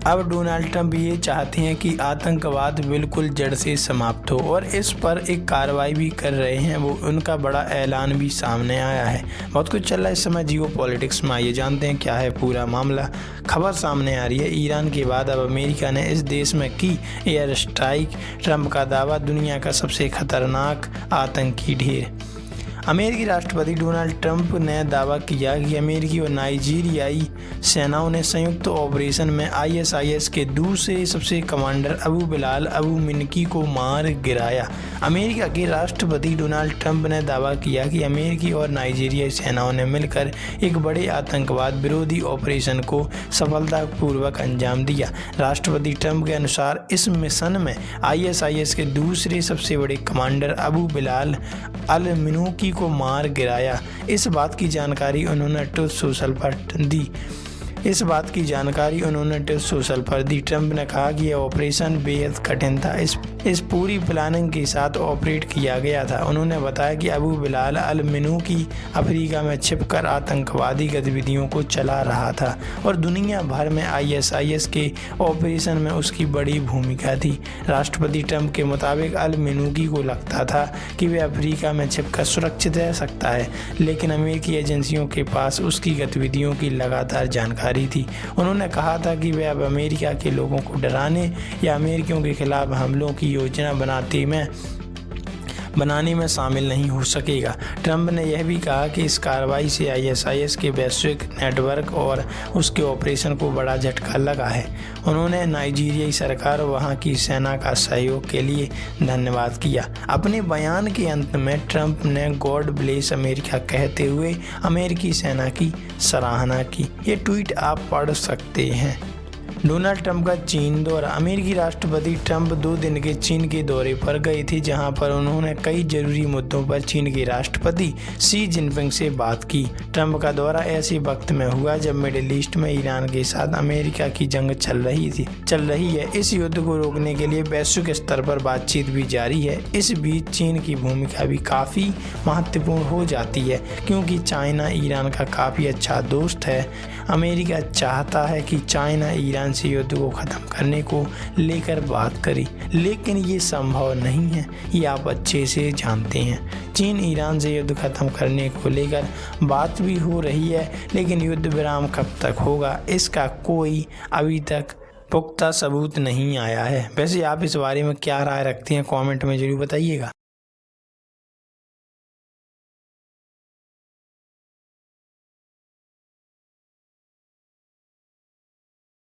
अब Donald Trump ये चाहते हैं कि आतंकवाद बिल्कुल जड़ से समाप्त हो और इस पर एक कार्रवाई भी कर रहे हैं। वो उनका बड़ा ऐलान भी सामने आया है। बहुत कुछ चल रहा है इस समय जियो पॉलिटिक्स में। आइए जानते हैं क्या है पूरा मामला। खबर सामने आ रही है, ईरान के बाद अब अमेरिका ने इस देश में की एयर स्ट्राइक। ट्रंप का दावा, दुनिया का सबसे खतरनाक आतंकी ढेर। अमेरिकी राष्ट्रपति डोनाल्ड ट्रंप ने दावा किया कि अमेरिकी और नाइजीरियाई सेनाओं ने संयुक्त ऑपरेशन में आईएसआईएस के दूसरे सबसे कमांडर अबू बिलाल अबू मिनकी को मार गिराया। अमेरिका के राष्ट्रपति डोनाल्ड ट्रंप ने दावा किया कि अमेरिकी और नाइजीरियाई सेनाओं ने मिलकर एक बड़े आतंकवाद विरोधी ऑपरेशन को सफलतापूर्वक अंजाम दिया। राष्ट्रपति ट्रंप के अनुसार इस मिशन में आईएसआईएस के दूसरे सबसे बड़े कमांडर अबू बिलाल अल मिनूकी को मार गिराया। इस बात की जानकारी उन्होंने ट्रुथ सोशल पर दी। ट्रंप ने कहा कि यह ऑपरेशन बेहद कठिन था। इस पूरी प्लानिंग के साथ ऑपरेट किया गया था। उन्होंने बताया कि अबू बिलाल अल मिनूकी अफ्रीका में छिपकर आतंकवादी गतिविधियों को चला रहा था और दुनिया भर में आईएसआईएस के ऑपरेशन में उसकी बड़ी भूमिका थी। राष्ट्रपति ट्रंप के मुताबिक अल मिनूकी को लगता था कि वह अफ्रीका में छिपकर सुरक्षित रह सकता है, लेकिन अमेरिकी एजेंसियों के पास उसकी गतिविधियों की लगातार जानकारी थी। उन्होंने कहा था कि वह अब अमेरिका के लोगों को डराने या अमेरिकियों के खिलाफ हमलों की योजना बनाने में शामिल नहीं हो सकेगा। ट्रंप ने यह भी कहा कि इस कार्रवाई से आईएसआईएस के वैश्विक नेटवर्क और उसके ऑपरेशन को बड़ा झटका लगा है। उन्होंने नाइजीरियाई सरकार और वहां की सेना का सहयोग के लिए धन्यवाद किया। अपने बयान के अंत में ट्रंप ने गॉड ब्लेस अमेरिका कहते हुए अमेरिकी सेना की सराहना की। ये ट्वीट आप पढ़ सकते हैं। डोनाल्ड ट्रंप का चीन दौरा। अमेरिकी राष्ट्रपति ट्रंप 2 दिन के चीन के दौरे पर गए थे, जहां पर उन्होंने कई जरूरी मुद्दों पर चीन के राष्ट्रपति शी जिनपिंग से बात की। ट्रंप का दौरा ऐसे वक्त में हुआ जब मिडिल ईस्ट में ईरान के साथ अमेरिका की जंग चल रही है। इस युद्ध को रोकने के लिए वैश्विक स्तर पर बातचीत भी जारी है। इस बीच चीन की भूमिका भी काफ़ी महत्वपूर्ण हो जाती है, क्योंकि चाइना ईरान का काफ़ी अच्छा दोस्त है। अमेरिका चाहता है कि चाइना ईरान से युद्ध को ख़त्म करने को लेकर बात करी, लेकिन ये संभव नहीं है, ये आप अच्छे से जानते हैं। चीन ईरान से युद्ध ख़त्म करने को लेकर बात भी हो रही है, लेकिन युद्ध विराम कब तक होगा इसका कोई अभी तक पुख्ता सबूत नहीं आया है। वैसे आप इस बारे में क्या राय रखते हैं, कमेंट में जरूर बताइएगा।